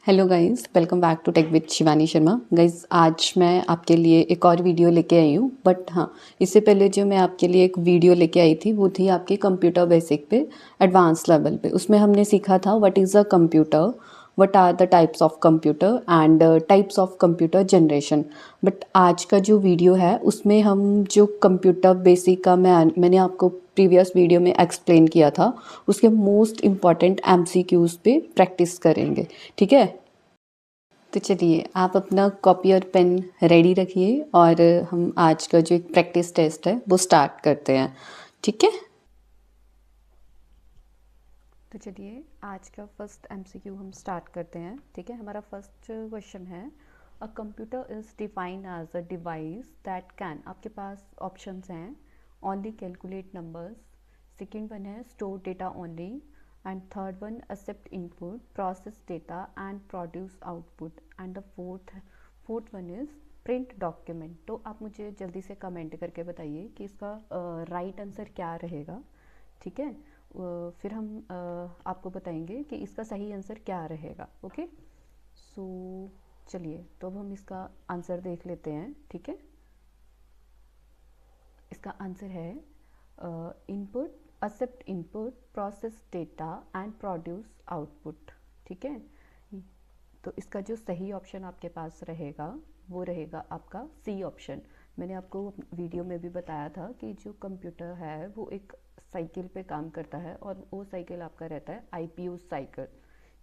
Hello guys, welcome back to tech with Shivani Sharma. Guys, आज मैं आपके लिए एक और वीडियो लेके आई हूँ। बट हाँ, इससे पहले जो मैं आपके लिए एक वीडियो लेके आई थी वो थी आपके कंप्यूटर बेसिक पे एडवांस लेवल पे। उसमें हमने सीखा था what is a computer, what are the types of computer and types of computer generation. But आज का जो वीडियो है उसमें हम जो कंप्यूटर बेसिक का मैंने आपको प्रीवियस वीडियो में एक्सप्लेन किया था उसके मोस्ट इम्पॉर्टेंट एमसीक्यूज़ पे प्रैक्टिस करेंगे। ठीक है, तो चलिए आप अपना कॉपी और पेन रेडी रखिए और हम आज का जो एक प्रैक्टिस टेस्ट है वो स्टार्ट करते हैं। ठीक है, तो चलिए आज का फर्स्ट एमसीक्यू हम स्टार्ट करते हैं। ठीक है, हमारा फर्स्ट क्वेश्चन है, a computer is defined as a device that can, आपके पास ऑप्शंस हैं, only calculate numbers, second one है store data only, and third one accept input, process data and produce output, and the fourth one is print document. तो आप मुझे जल्दी से comment करके बताइए कि इसका राइट आंसर क्या रहेगा। ठीक है, फिर हम आपको बताएंगे कि इसका सही आंसर क्या रहेगा। ओके, सो चलिए तो अब हम इसका आंसर देख लेते हैं। ठीक है, इसका आंसर है input, accept input, process data and produce output. ठीक है, तो इसका जो सही ऑप्शन आपके पास रहेगा वो रहेगा आपका सी ऑप्शन। मैंने आपको वीडियो में भी बताया था कि जो कंप्यूटर है वो एक साइकिल पे काम करता है और वो साइकिल आपका रहता है आईपीयू साइकिल।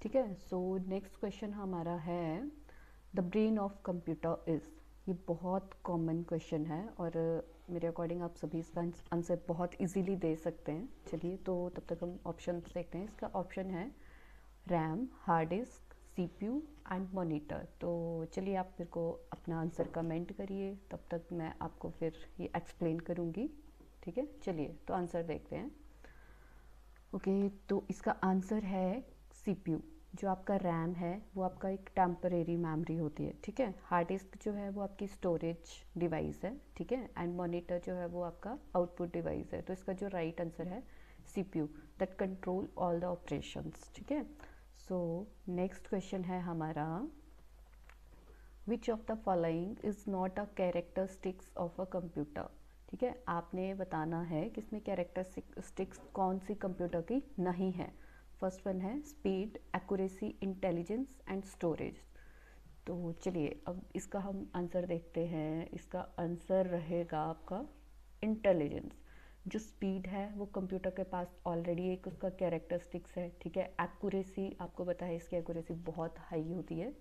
ठीक है, सो नेक्स्ट क्वेश्चन हमारा है, the brain of computer is. ये बहुत कॉमन क्वेश्चन है और मेरे अकॉर्डिंग आप सभी इसका आंसर बहुत इजीली दे सकते हैं। चलिए तो तब तक हम ऑप्शन देखते हैं। इसका ऑप्शन है RAM, hard disc, CPU and monitor. तो चलिए आप मेरे को अपना आंसर कमेंट करिए, तब तक मैं आपको फिर ये एक्सप्लेन करूँगी। ठीक है, चलिए तो आंसर देखते हैं। ओके, तो इसका आंसर है सीपीयू। जो आपका रैम है वो आपका एक टेम्परेरी मेमोरी होती है। ठीक है, हार्ड डिस्क जो है वो आपकी स्टोरेज डिवाइस है। ठीक है, एंड मॉनिटर जो है वो आपका आउटपुट डिवाइस है। तो इसका जो राइट आंसर है CPU, that control all the operations. ठीक है, सो नेक्स्ट क्वेश्चन है हमारा, which of the following is not a characteristics of a computer. ठीक है, आपने बताना है कि इसमें कैरेक्टरिस्टिक्स कौन सी कंप्यूटर की नहीं है। फर्स्ट वन है speed, accuracy, intelligence and storage. तो चलिए अब इसका हम आंसर देखते हैं। इसका आंसर रहेगा आपका इंटेलिजेंस। जो स्पीड है वो कंप्यूटर के पास ऑलरेडी एक उसका कैरेक्टरिस्टिक्स है। ठीक है, एक्यूरेसी आपको पता है, इसकी एक्यूरेसी बहुत हाई होती है।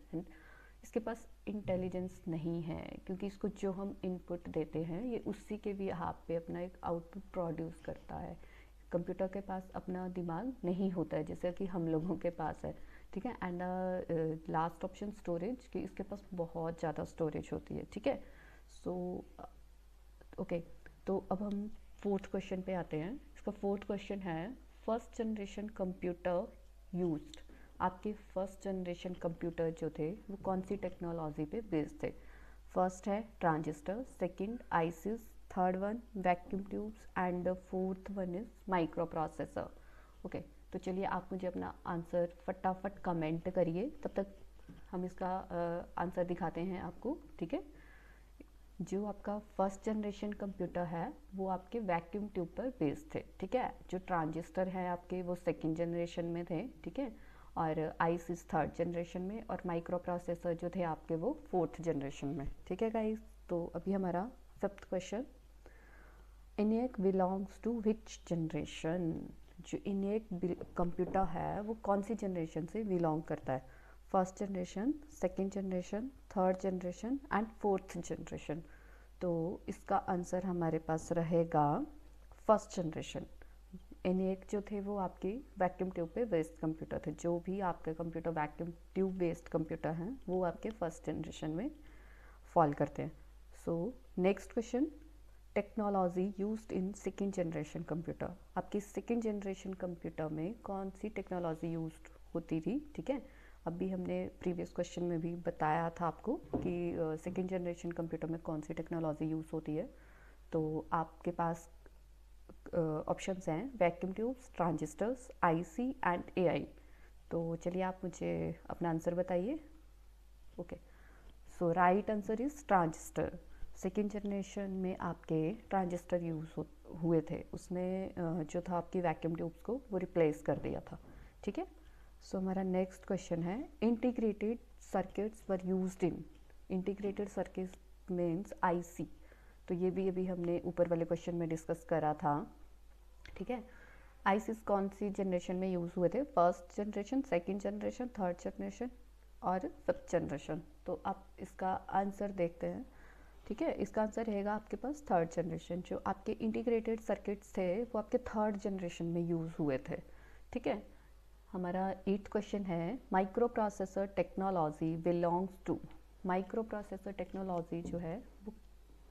इसके पास इंटेलिजेंस नहीं है क्योंकि इसको जो हम इनपुट देते हैं ये उसी के भी हाथ पे अपना एक आउटपुट प्रोड्यूस करता है। कंप्यूटर के पास अपना दिमाग नहीं होता है जैसे कि हम लोगों के पास है। ठीक है, एंड लास्ट ऑप्शन स्टोरेज, कि इसके पास बहुत ज़्यादा स्टोरेज होती है। ठीक है, सो ओके, तो अब हम फोर्थ क्वेश्चन पे आते हैं। इसका फोर्थ क्वेश्चन है, फर्स्ट जनरेशन कंप्यूटर यूज्ड। आपके फर्स्ट जनरेशन कंप्यूटर जो थे वो कौन सी टेक्नोलॉजी पे बेस्ड थे। फर्स्ट है transistor, second ISIS, third one vacuum tubes and fourth one is micro processor. Okay, तो चलिए आप मुझे अपना आंसर फटाफट कमेंट करिए, तब तक हम इसका आंसर दिखाते हैं आपको। ठीक है, जो आपका फर्स्ट जनरेशन कंप्यूटर है वो आपके वैक्यूम ट्यूब पर बेस्ड थे। ठीक है, जो ट्रांजिस्टर है आपके वो सेकंड जनरेशन में थे। ठीक है, और आईसीस थर्ड जनरेशन में, और माइक्रो प्रोसेसर जो थे आपके वो फोर्थ जनरेशन में। ठीक है गाइस, तो अभी हमारा fifth question, ENIAC belongs to which generation. जो इनियक कंप्यूटर है वो कौन सी जनरेशन से बिलोंग करता है। First generation, second generation, third generation and fourth generation. तो इसका आंसर हमारे पास रहेगा फर्स्ट जनरेशन। एनिएक जो थे वो आपकी वैक्यूम ट्यूब पे बेस्ड कंप्यूटर थे। जो भी आपके computer vacuum tube based computer हैं वो आपके फर्स्ट जनरेशन में फॉल करते हैं। So next question, technology used in second generation computer. आपकी सेकेंड जनरेशन कंप्यूटर में कौन सी टेक्नोलॉजी यूज्ड होती थी। ठीक है, अभी हमने प्रीवियस क्वेश्चन में भी बताया था आपको कि सेकेंड जनरेशन कंप्यूटर में कौन सी टेक्नोलॉजी यूज़ होती है। तो आपके पास ऑप्शंस हैं vacuum tubes, transistors, IC and AI. तो चलिए आप मुझे अपना आंसर बताइए। Okay, so right answer is transistor. Second generation में आपके ट्रांजिस्टर यूज़ हुए थे, उसने जो था आपकी वैक्यूम ट्यूब्स को वो रिप्लेस कर दिया था। ठीक है, सो हमारा नेक्स्ट क्वेश्चन है integrated circuits were used in. Integrated circuit means IC. तो ये भी अभी हमने ऊपर वाले क्वेश्चन में डिस्कस करा था। ठीक है, आईसी कौन सी जनरेशन में यूज़ हुए थे? First generation, second generation, third generation और फिफ्थ जनरेशन। तो आप इसका आंसर देखते हैं। ठीक है, इसका आंसर रहेगा आपके पास थर्ड जनरेशन। जो आपके इंटीग्रेटेड सर्किट्स थे वो आपके थर्ड जनरेशन में यूज़ हुए थे। ठीक है, हमारा 8th क्वेश्चन है micro processor technology belongs to. Micro processor technology जो है वो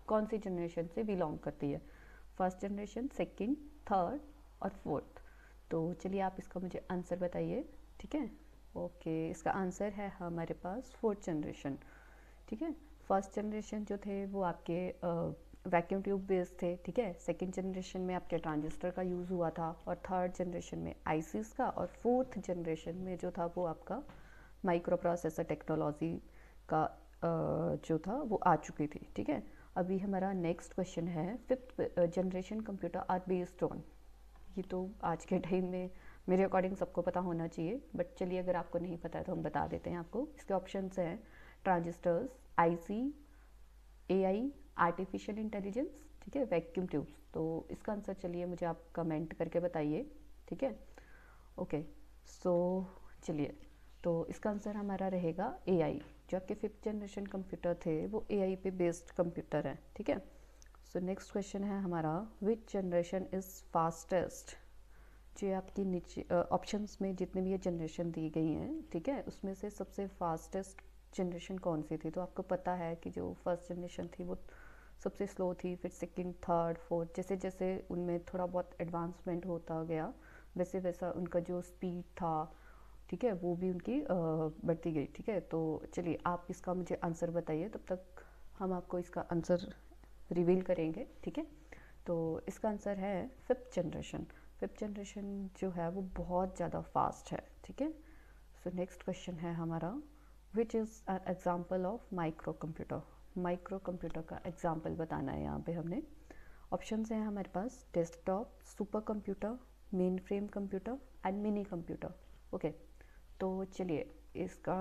कौन सी जनरेशन से बिलोंग करती है? फर्स्ट जनरेशन, सेकंड, थर्ड और फोर्थ। तो चलिए आप इसका मुझे आंसर बताइए। ठीक है, ओके, इसका आंसर है हमारे पास फोर्थ जनरेशन। ठीक है, फर्स्ट जनरेशन जो थे वो आपके वैक्यूम ट्यूब बेस्ड थे। ठीक है, सेकंड जनरेशन में आपके ट्रांजिस्टर का यूज़ हुआ था और थर्ड जनरेशन में आईसीस का, और फोर्थ जनरेशन में जो था वो आपका माइक्रो प्रोसेसर टेक्नोलॉजी का जो था वो आ चुकी थी। ठीक है, अभी हमारा नेक्स्ट क्वेश्चन है fifth generation computer are based on. ये तो आज के टाइम में मेरे अकॉर्डिंग सबको पता होना चाहिए, बट चलिए अगर आपको नहीं पता है तो हम बता देते हैं आपको। इसके ऑप्शंस हैं transistors, IC, AI, artificial intelligence, ठीक है, वैक्यूम ट्यूब्स। तो इसका आंसर चलिए मुझे आप कमेंट करके बताइए। ठीक है, ओके, सो चलिए, तो इसका आंसर हमारा रहेगा एआई। जो आपके फिफ्थ जनरेशन कंप्यूटर थे वो एआई पे बेस्ड कंप्यूटर है। ठीक है, सो नेक्स्ट क्वेश्चन है हमारा विच जनरेशन इज़ फास्टेस्ट। जो आपकी नीचे ऑप्शंस में जितने भी ये जनरेशन दी गई हैं, ठीक है, उसमें से सबसे फास्टेस्ट जनरेशन कौन सी थी? तो आपको पता है कि जो फर्स्ट जनरेशन थी वो सबसे स्लो थी, फिर सेकंड, थर्ड, फोर्थ, जैसे जैसे उनमें थोड़ा बहुत एडवांसमेंट होता गया वैसे वैसा उनका जो स्पीड था, ठीक है, वो भी उनकी बढ़ती गई। ठीक है, तो चलिए आप इसका मुझे आंसर बताइए, तब तक हम आपको इसका आंसर रिवील करेंगे। ठीक है, तो इसका आंसर है फिफ्थ जनरेशन। फिफ्थ जनरेशन जो है वो बहुत ज़्यादा फास्ट है। ठीक है, सो नेक्स्ट क्वेश्चन है हमारा which is an example of micro computer. Micro computer का एग्जाम्पल बताना है यहाँ पे हमने। ऑप्शंस हैं हमारे पास desktop, super computer, main frame computer and mini computer. Okay, तो चलिए इसका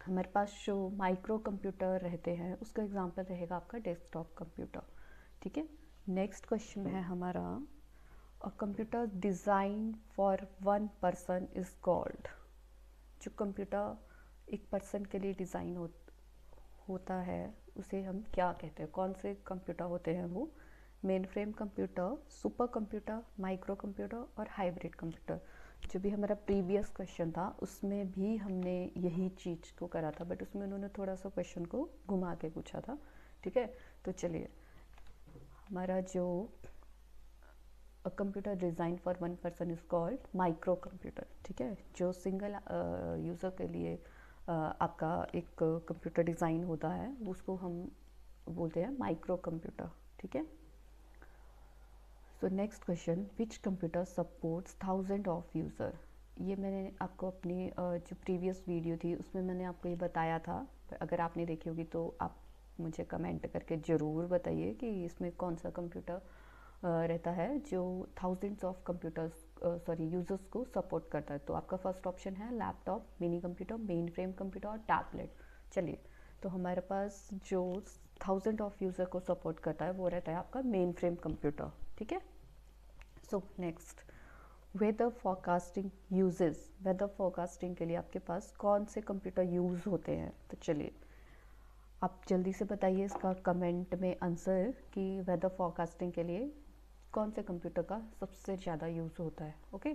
हमारे पास जो माइक्रो कंप्यूटर रहते हैं उसका एग्जाम्पल रहेगा आपका डेस्कटॉप कंप्यूटर। ठीक है, नेक्स्ट क्वेश्चन है हमारा a computer design for one person is called. जो कंप्यूटर एक पर्सन के लिए डिज़ाइन होता है उसे हम क्या कहते हैं? कौन से कंप्यूटर होते हैं वो? Main frame computer, super computer, micro computer और हाइब्रिड कंप्यूटर। जो भी हमारा प्रीवियस क्वेश्चन था उसमें भी हमने यही चीज़ को करा था, बट उसमें उन्होंने थोड़ा सा क्वेश्चन को घुमा के पूछा था। ठीक है, तो चलिए हमारा जो computer design for one person is called micro computer. ठीक है, जो सिंगल यूज़र के लिए आपका एक कंप्यूटर डिज़ाइन होता है उसको हम बोलते हैं माइक्रो कंप्यूटर। ठीक है, so next question which computer supports 1000 of user. ये मैंने आपको अपनी जो प्रीवियस वीडियो थी उसमें मैंने आपको ये बताया था। अगर आपने देखी होगी तो आप मुझे कमेंट करके ज़रूर बताइए कि इसमें कौन सा कंप्यूटर रहता है जो थाउजेंड्स ऑफ कंप्यूटर्स यूज़र्स को सपोर्ट करता है। तो आपका फर्स्ट ऑप्शन है laptop, mini computer, main frame computer और टैबलेट। चलिए, तो हमारे पास जो 1000 ऑफ यूज़र को सपोर्ट करता है वो रहता है आपका मेन फ्रेम कंप्यूटर। ठीक है, so next weather forecasting uses. Weather forecasting के लिए आपके पास कौन से कंप्यूटर यूज़ होते हैं? तो चलिए आप जल्दी से बताइए इसका कमेंट में आंसर कि वेदर फोरकास्टिंग के लिए कौन से कंप्यूटर का सबसे ज़्यादा यूज़ होता है। ओके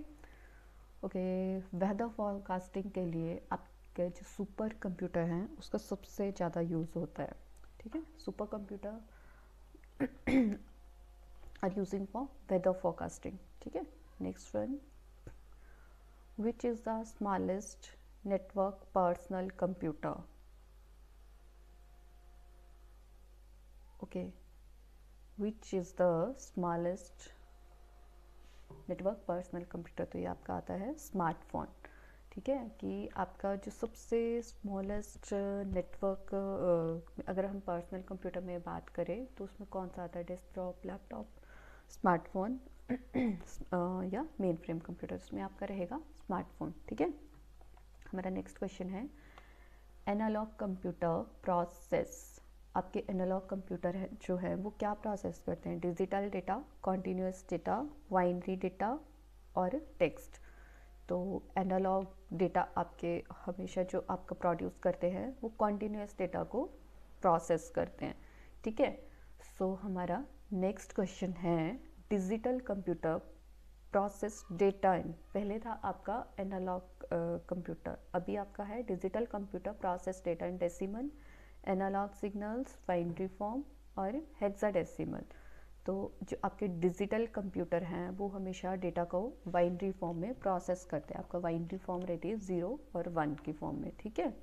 ओके, वेदर फोरकास्टिंग के लिए आपके जो सुपर कंप्यूटर हैं उसका सबसे ज़्यादा यूज़ होता है। ठीक है, super computer are using for weather forecasting. ठीक है, next one which is the smallest network personal computer. Okay, which is the smallest network personal computer. तो ये आपका आता है स्मार्टफोन। ठीक है, कि आपका जो सबसे स्मॉलेस्ट नेटवर्क, अगर हम पर्सनल कंप्यूटर में बात करें तो उसमें कौन सा आता है, डेस्कटॉप, लैपटॉप, स्मार्टफोन या मेन फ्रेम कंप्यूटर, उसमें आपका रहेगा स्मार्टफोन। ठीक है, हमारा नेक्स्ट क्वेश्चन है एनालॉग कंप्यूटर प्रोसेस। आपके एनालॉग कंप्यूटर है जो है वो क्या प्रोसेस करते हैं, digital data, continuous data, binary data और टेक्स्ट। तो एनालॉग डेटा आपके हमेशा जो आपका प्रोड्यूस करते हैं वो कॉन्टीन्यूअस डेटा को प्रोसेस करते हैं। ठीक है, सो हमारा नेक्स्ट क्वेश्चन है digital computer process data in. पहले था आपका एनालॉग कंप्यूटर, अभी आपका है digital computer process data in decimal, analog signals, binary form और हेक्साडेसिमल। तो जो आपके डिजिटल कंप्यूटर हैं वो हमेशा डेटा को बाइनरी फॉर्म में प्रोसेस करते हैं। आपका बाइनरी फॉर्म रहती है 0 और 1 की फॉर्म में। ठीक है,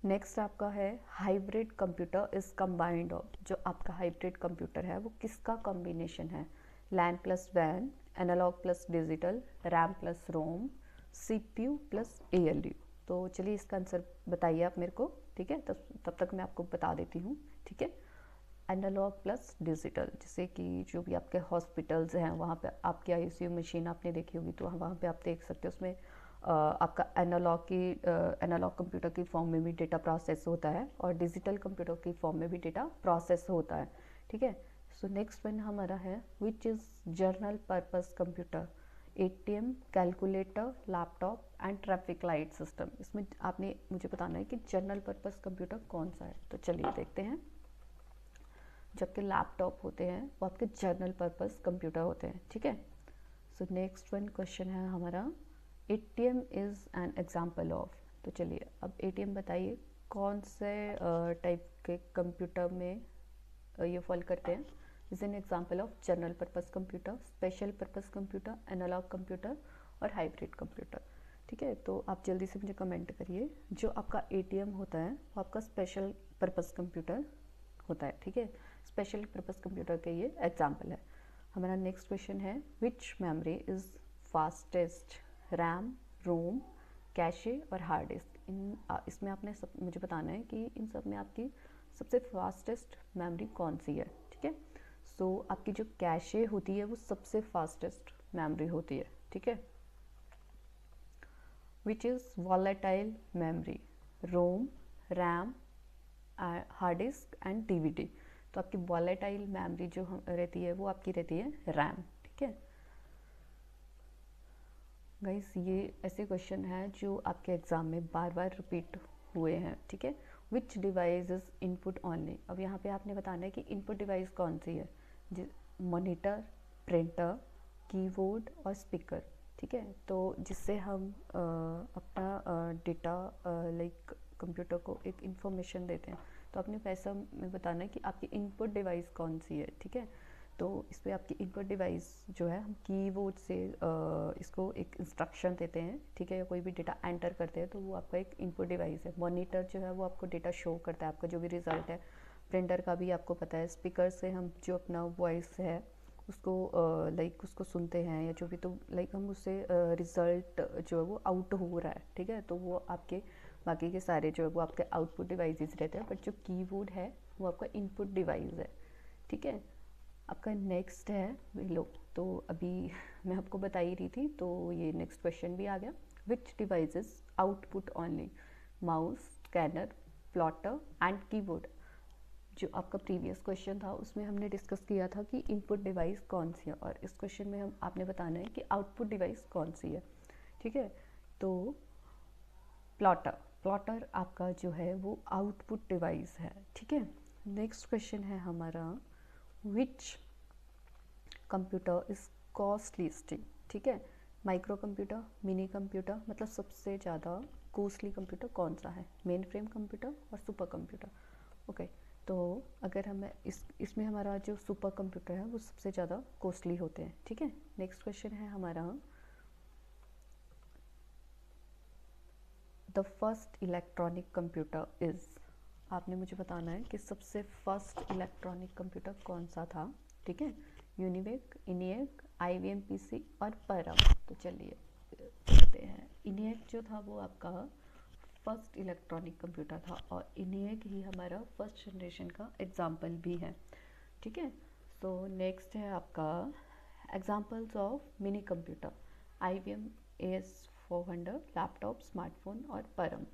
नेक्स्ट आपका है hybrid computer is combined of. जो आपका हाइब्रिड कंप्यूटर है वो किसका कॉम्बिनेशन है, लैन प्लस वैन, analog plus digital, RAM plus ROM, CPU plus ALU. तो चलिए इसका आंसर बताइए आप मेरे को। ठीक है, तब तक मैं आपको बता देती हूँ। ठीक है, एनालॉग प्लस डिजिटल, जैसे कि जो भी आपके हॉस्पिटल्स हैं वहाँ पे आपकी आईसीयू मशीन आपने देखी होगी, तो वहाँ पे आप देख सकते हो उसमें आपका एनालॉग कंप्यूटर की फॉर्म में भी डेटा प्रोसेस होता है और डिजिटल कंप्यूटर की फॉर्म में भी डेटा प्रोसेस होता है। ठीक है, सो नेक्स्ट वन हमारा है which is journal purpose computer, ATM, calculator, laptop and traffic light system. इसमें आपने मुझे बताना है कि जर्नल पर्पस कंप्यूटर कौन सा है। तो चलिए देखते हैं। जो आपके लैपटॉप होते हैं वो आपके जर्नल पर्पस कंप्यूटर होते हैं। ठीक है, सो नेक्स्ट वन क्वेश्चन है हमारा ATM is an example of. तो चलिए अब एटीएम बताइए कौन से टाइप के कंप्यूटर में ये फॉल करते हैं। Is an example of general purpose computer, special purpose computer, analog computer और हाइब्रिड कंप्यूटर। ठीक है, तो आप जल्दी से मुझे कमेंट करिए। जो आपका एटीएम होता है वो आपका स्पेशल पर्पस कंप्यूटर होता है। ठीक है, स्पेशल पर्पस कंप्यूटर के ये एग्जाम्पल है। हमारा नेक्स्ट क्वेश्चन है which memory is fastest, RAM, ROM, cache और हार्ड डिस्क। इसमें आपने मुझे बताना है कि इन सब में आपकी सबसे फास्टेस्ट मेमोरी कौन सी है। ठीक है, सो आपकी जो कैशे होती है वो सबसे फास्टेस्ट मेमोरी होती है। ठीक है, which is volatile memory, ROM, RAM, hard disk and DVD. तो आपकी वॉलेटाइल मेमोरी जो रहती है वो आपकी रहती है रैम। ठीक है गाइस, ये ऐसे क्वेश्चन हैं जो आपके एग्जाम में बार बार रिपीट हुए हैं। ठीक है, विच डिवाइस इज इनपुट ऑनली। अब यहाँ पे आपने बताना है कि इनपुट डिवाइस कौन सी है, मॉनिटर, प्रिंटर, कीबोर्ड और स्पीकर। ठीक है, तो जिससे हम अपना डेटा लाइक कंप्यूटर को एक इंफॉर्मेशन देते हैं। तो आपने पैसा में बताना है कि आपकी इनपुट डिवाइस कौन सी है। ठीक है, तो इस पर आपकी इनपुट डिवाइस जो है हम कीबोर्ड से इसको एक इंस्ट्रक्शन देते हैं। ठीक है, या कोई भी डेटा एंटर करते हैं तो वो आपका एक इनपुट डिवाइस है। मॉनिटर जो है वो आपको डेटा शो करता है, आपका जो भी रिजल्ट है। प्रिंटर का भी आपको पता है। स्पीकर से हम जो अपना वॉइस है उसको लाइक उसको सुनते हैं या जो भी, तो लाइक हम उससे रिज़ल्ट जो है वो आउट हो रहा है। ठीक है, तो वो आपके बाकी के सारे जो है वो आपके आउटपुट डिवाइसेस रहते हैं, बट जो कीबोर्ड है वो आपका इनपुट डिवाइस है। ठीक है, आपका नेक्स्ट है लो, तो अभी मैं आपको बता ही रही थी, तो ये नेक्स्ट क्वेश्चन भी आ गया। Which devices output only, mouse, scanner, plotter and keyboard. जो आपका प्रीवियस क्वेश्चन था उसमें हमने डिस्कस किया था कि इनपुट डिवाइस कौन सी है, और इस क्वेश्चन में हम आपने बताना है कि आउटपुट डिवाइस कौन सी है। ठीक है, तो प्लॉटर आपका जो है वो आउटपुट डिवाइस है। ठीक है, नेक्स्ट क्वेश्चन है हमारा विच कंप्यूटर इज़ कॉस्टलीस्ट। ठीक है, माइक्रो कंप्यूटर, मिनी कंप्यूटर, मतलब सबसे ज़्यादा कॉस्टली कंप्यूटर कौन सा है, मेन फ्रेम कंप्यूटर और सुपर कंप्यूटर। ओके, तो अगर हमें इसमें हमारा जो सुपर कंप्यूटर है वो सबसे ज़्यादा कॉस्टली होते हैं। ठीक है, नेक्स्ट क्वेश्चन है हमारा the first electronic computer is. आपने मुझे बताना है कि सबसे फर्स्ट इलेक्ट्रॉनिक कंप्यूटर कौन सा था। ठीक है, यूनिवेक, इनिएक, IBM PC और परम। तो चलिए करते हैं। इनिएक जो था वो आपका फर्स्ट इलेक्ट्रॉनिक कंप्यूटर था और इनिएक ही हमारा फर्स्ट जनरेशन का एग्जाम्पल भी है। ठीक है, सो नेक्स्ट है आपका examples of mini computer, IBM AS400, laptop, smartphone और परम।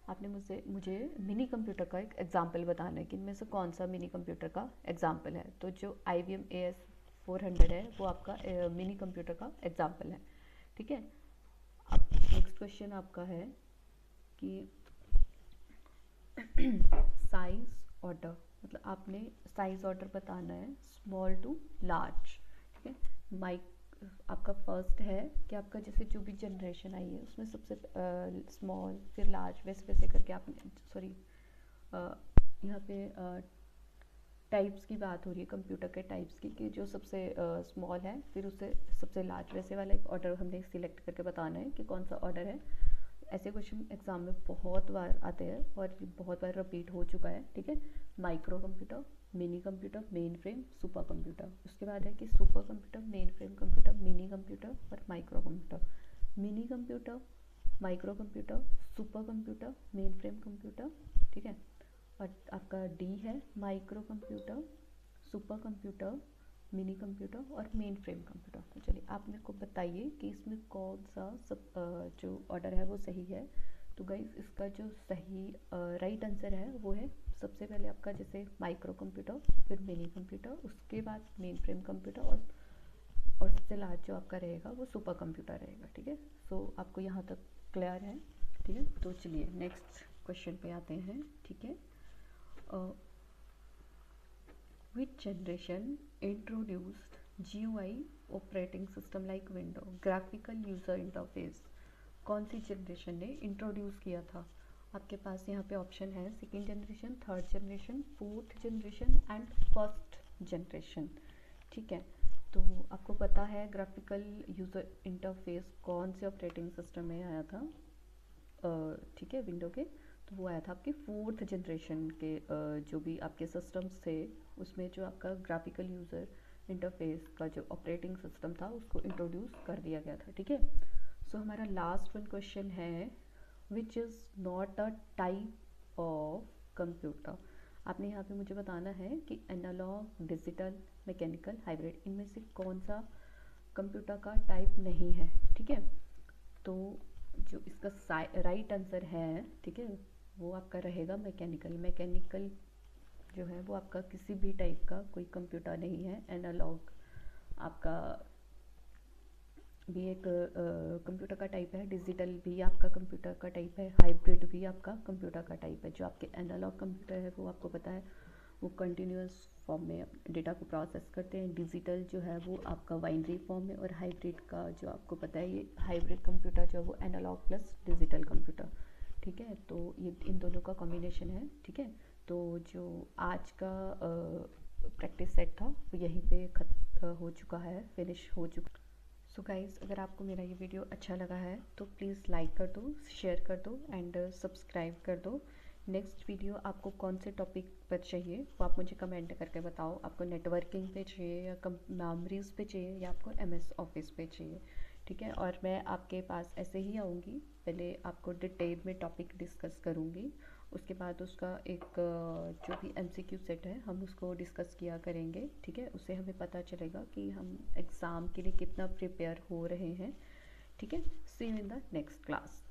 आपने मुझे मिनी कंप्यूटर का एक एग्जाम्पल बताना है कि इनमें से कौन सा मिनी कंप्यूटर का एग्जाम्पल है। तो जो IBM AS400 है वो आपका मिनी कंप्यूटर का एग्जाम्पल है। ठीक है, अब नेक्स्ट क्वेश्चन आपका है कि साइज ऑर्डर, मतलब आपने साइज ऑर्डर बताना है स्मॉल टू लार्ज। ठीक है, माइक आपका फर्स्ट है कि आपका जैसे जो भी जनरेशन आई है उसमें सबसे स्मॉल फिर लार्ज वैसे वैसे करके आपने सॉरी यहाँ पे टाइप्स की बात हो रही है कंप्यूटर के टाइप्स की कि जो सबसे स्मॉल है फिर उससे सबसे लार्ज वैसे वाला एक ऑर्डर हमने सिलेक्ट करके बताना है कि कौन सा ऑर्डर है। ऐसे क्वेश्चन एग्जाम में बहुत बार आते हैं और बहुत बार रिपीट हो चुका है। ठीक है, micro computer, mini computer, main frame, super computer. उसके बाद है कि super computer, main frame computer, mini computer और micro computer. Mini computer, micro computer, super computer, main frame computer. ठीक है, और आपका डी है micro computer, super computer, mini computer और मेन फ्रेम कंप्यूटर। तो चलिए आप मेरे को बताइए कि इसमें कौन सा सब जो ऑर्डर है वो सही है। तो गाइस इसका जो सही राइट आंसर है वो है सबसे पहले आपका जैसे माइक्रो कंप्यूटर, फिर मिनी कंप्यूटर, उसके बाद मेन फ्रेम कंप्यूटर और सबसे लार्ज जो आपका रहेगा वो सुपर कंप्यूटर रहेगा। ठीक है, सो आपको यहाँ तक क्लियर है। ठीक है, तो चलिए नेक्स्ट क्वेश्चन पे आते हैं। ठीक है, which generation introduced GUI operating system like window graphical user interface? कौन सी जनरेशन ने इंट्रोड्यूस किया था? आपके पास यहाँ पे ऑप्शन है second generation, third generation, fourth generation and first generation. ठीक है, तो आपको पता है ग्राफिकल यूज़र इंटरफेस कौन से ऑपरेटिंग सिस्टम में आया था? ठीक है, विंडो के, तो वो आया था आपके फोर्थ जनरेशन के जो भी आपके सिस्टम्स थे उसमें जो आपका ग्राफिकल यूज़र इंटरफेस का जो ऑपरेटिंग सिस्टम था उसको इंट्रोड्यूस कर दिया गया था। ठीक है, सो हमारा लास्ट वन क्वेश्चन है which is not a type of computer. आपने यहाँ पे मुझे बताना है कि एनालॉग, डिजिटल, मैकेनिकल, हाइब्रिड, इनमें से कौन सा कंप्यूटर का टाइप नहीं है। ठीक है, तो जो इसका राइट आंसर है, ठीक है, वो आपका रहेगा मैकेनिकल। मैकेनिकल जो है वो आपका किसी भी टाइप का कोई कंप्यूटर नहीं है। एनालॉग आपका भी एक कंप्यूटर का टाइप है, डिजिटल भी आपका कंप्यूटर का टाइप है, हाइब्रिड भी आपका कंप्यूटर का टाइप है। जो आपके एनालॉग कंप्यूटर है वो आपको पता है वो कंटिन्यूस फॉर्म में डेटा को प्रोसेस करते हैं। डिजिटल जो है वो आपका बाइनरी फॉर्म में, और हाइब्रिड का जो आपको पता है ये हाइब्रिड कंप्यूटर जो है वो एनालॉग प्लस डिजिटल कंप्यूटर। ठीक है, तो ये इन दोनों का कॉम्बिनेशन है। ठीक है, तो जो आज का प्रैक्टिस सेट था वो यहीं पे खत्म हो चुका है, फिनिश हो चुका। सो गाइज़, अगर आपको मेरा ये वीडियो अच्छा लगा है तो प्लीज़ लाइक कर दो, शेयर कर दो एंड सब्सक्राइब कर दो। नेक्स्ट वीडियो आपको कौन से टॉपिक पर चाहिए वो आप मुझे कमेंट करके बताओ। आपको नेटवर्किंग पे चाहिए या मेमोरीज पे चाहिए या आपको MS ऑफिस पे चाहिए। ठीक है, और मैं आपके पास ऐसे ही आऊँगी, पहले आपको डिटेल में टॉपिक डिस्कस करूँगी, उसके बाद उसका एक जो भी MCQ सेट है हम उसको डिस्कस किया करेंगे। ठीक है, उससे हमें पता चलेगा कि हम एग्ज़ाम के लिए कितना प्रिपेयर हो रहे हैं। ठीक है, see you in the next class.